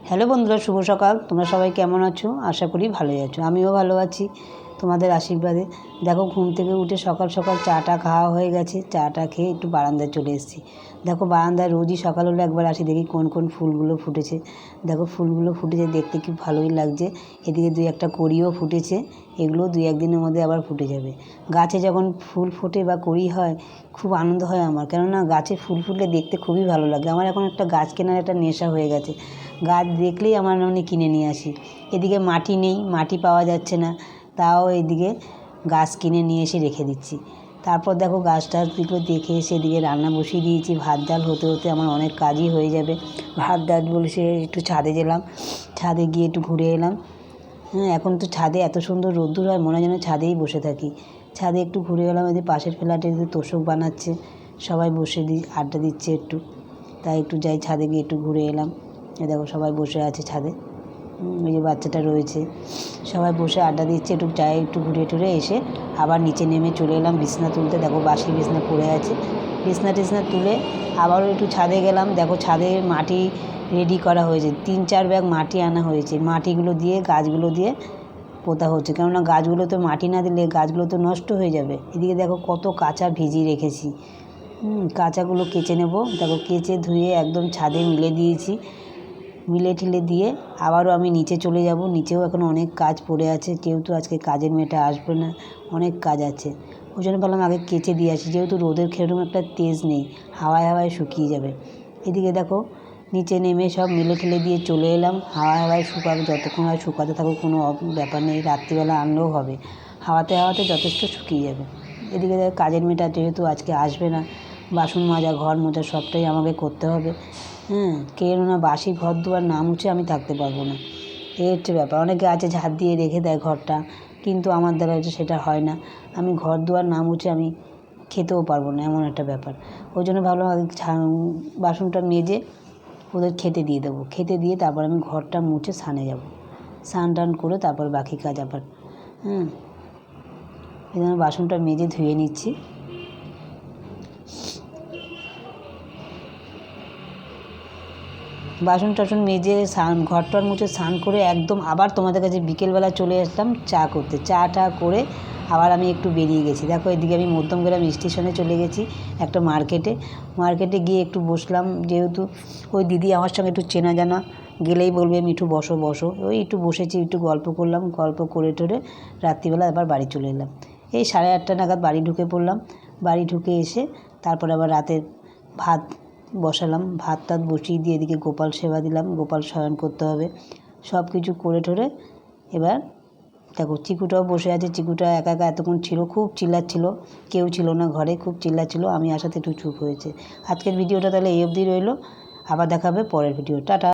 Hello বন্ধুরা, শুভ সকাল। তোমরা সবাই কেমন আছো? আশা করি ভালোই আছো। আমিও ভালো আছি তোমাদের আশীর্বাদে। দেখো, ঘুম থেকে উঠে সকাল সকাল চাটা খাওয়া হয়ে গেছে। চাটা খেয়ে একটু বারান্দায় চলে এসেছি। দেখো, বারান্দায় রোজই সকাল হলে একবার আসি, দেখি কোন কোন ফুলগুলো ফুটেছে। দেখো, ফুলগুলো ফুটেছে, দেখতে কি ভালোই লাগছে। এদিকে দুই একটা কড়িও ফুটেছে, এগুলো দুই একদিনের মধ্যে আবার ফুটে যাবে। গাছে যখন ফুল ফোটে বা কড়ি হয়, খুব আনন্দ হয় আমার, কেননা গাছে ফুল ফুটলে দেখতে খুবই ভালো লাগে। আমার এখন একটা গাছ কেনার একটা নেশা হয়ে গেছে। গাছ দেখলেই আমার মানে কিনে নিয়ে আসি। এদিকে মাটি নেই, মাটি পাওয়া যাচ্ছে না, তাও এদিকে গাছ কিনে নিয়ে এসে রেখে দিচ্ছি। তারপর দেখো, গাছ টাছগুলো দেখে এসে এদিকে রান্না বসিয়ে দিয়েছি। ভাত ডাল হতে হতে আমার অনেক কাজই হয়ে যাবে। ভাত ডাল বসে একটু ছাদে গেলাম, ছাদে গিয়ে একটু ঘুরে এলাম। এখন তো ছাদে এত সুন্দর রোদ্দুর হয়, মনে হয় যেন ছাদেই বসে থাকি। ছাদে একটু ঘুরে এলাম। এদিকে পাশের ফ্ল্যাটে তোষক বানাচ্ছে, সবাই বসে আড্ডা দিচ্ছে একটু, তাই একটু যাই ছাদে গিয়ে একটু ঘুরে এলাম। দেখো, সবাই বসে আছে ছাদে। ওই যে বাচ্চাটা রয়েছে, সবাই বসে আড্ডা দিচ্ছে। একটু যাই, একটু ঘুরে টুরে এসে আবার নিচে নেমে চলে এলাম বিছনা তুলতে। দেখো, বাসি বিছনা পড়ে আছে। বিছনা টিছনা তুলে আবারও একটু ছাদে গেলাম। দেখো, ছাদে মাটি রেডি করা হয়েছে, 3-4 ব্যাগ মাটি আনা হয়েছে। মাটিগুলো দিয়ে গাছগুলো দিয়ে পোতা হচ্ছে, কেননা গাছগুলো তো মাটি না দিলে গাছগুলো তো নষ্ট হয়ে যাবে। এদিকে দেখো, কত কাঁচা ভিজিয়ে রেখেছি। কাঁচাগুলো কেচে নেব। দেখো, কেচে ধুয়ে একদম ছাদে মিলে দিয়েছি। মিলে টিলে দিয়ে আবারও আমি নিচে চলে যাব। নিচেও এখন অনেক কাজ পড়ে আছে, যেহেতু আজকে কাজের মেয়েটা আসবে না, অনেক কাজ আছে। ওই জন্য ভাবলাম আগে কেচে দিয়ে আসি, যেহেতু রোদের সেরকম একটা তেজ নেই, হাওয়ায় হাওয়ায় শুকিয়ে যাবে। এদিকে দেখো, নিচে নেমে সব মিলে ঠেলে দিয়ে চলে এলাম। হাওয়ায় হাওয়ায় শুকাবে, যতক্ষণ হয় শুকাতে থাকুক, কোনো ব্যাপার নেই। রাত্রিবেলা আনলেও হবে, হাওয়াতে হাওয়াতে যথেষ্ট শুকিয়ে যাবে। এদিকে দেখো, কাজের মেয়েটা যেহেতু আজকে আসবে না, বাসন মাজা, ঘর মোজা সবটাই আমাকে করতে হবে। কেননা বাসি ঘর দুয়ার না মুছে আমি থাকতে পারবো না, এই হচ্ছে ব্যাপার। অনেকে আছে ঝাড় দিয়ে রেখে দেয় ঘরটা, কিন্তু আমার দ্বারা সেটা হয় না। আমি ঘর দুয়ার না মুছে আমি খেতেও পারবো না, এমন একটা ব্যাপার। ওই জন্য ভাবলাম আগে বাসনটা মেজে ওদের খেতে দিয়ে দেবো। খেতে দিয়ে তারপর আমি ঘরটা মুছে স্নানে যাব। স্নান টান করে তারপর বাকি কাজ আবার। এই জন্য বাসনটা মেজে ধুয়ে নিচ্ছি। বাসন টাসন মেজে ঘর টর মুছে স্নান করে একদম আবার তোমাদের কাছে বিকেলবেলা চলে আসলাম চা করতে। চাটা করে আবার আমি একটু বেরিয়ে গেছি। দেখো, এদিকে আমি মধ্যমগ্রাম স্টেশনে চলে গেছি, একটা মার্কেটে গিয়ে একটু বসলাম। যেহেতু ওই দিদি আমার সঙ্গে একটু চেনা জানা, গেলেই বলবে মিঠু বসো বসো। ওই একটু বসেছি, একটু গল্প করলাম। গল্প করে টরে রাত্রিবেলা আবার বাড়ি চলে এলাম। এই 8:30 নাগাদ বাড়ি ঢুকে পড়লাম। বাড়ি ঢুকে এসে তারপর আবার রাতের ভাত বসালাম। ভাত টাত বসিয়ে দিয়ে এদিকে গোপাল সেবা দিলাম, গোপাল শয়ন করতে হবে। সব কিছু করে ঠরে এবার দেখো, চিকুটাও বসে আছে। চিকুটা একা একা এতক্ষণ ছিল, খুব চিল্লাচ্ছিল, কেউ ছিল না ঘরে, খুব চিল্লাচ্ছিল। আমি আসাতে একটু চুপ হয়েছে। আজকের ভিডিওটা তাহলে এই অবধি রইলো, আবার দেখা হবে পরের ভিডিও। টাটা।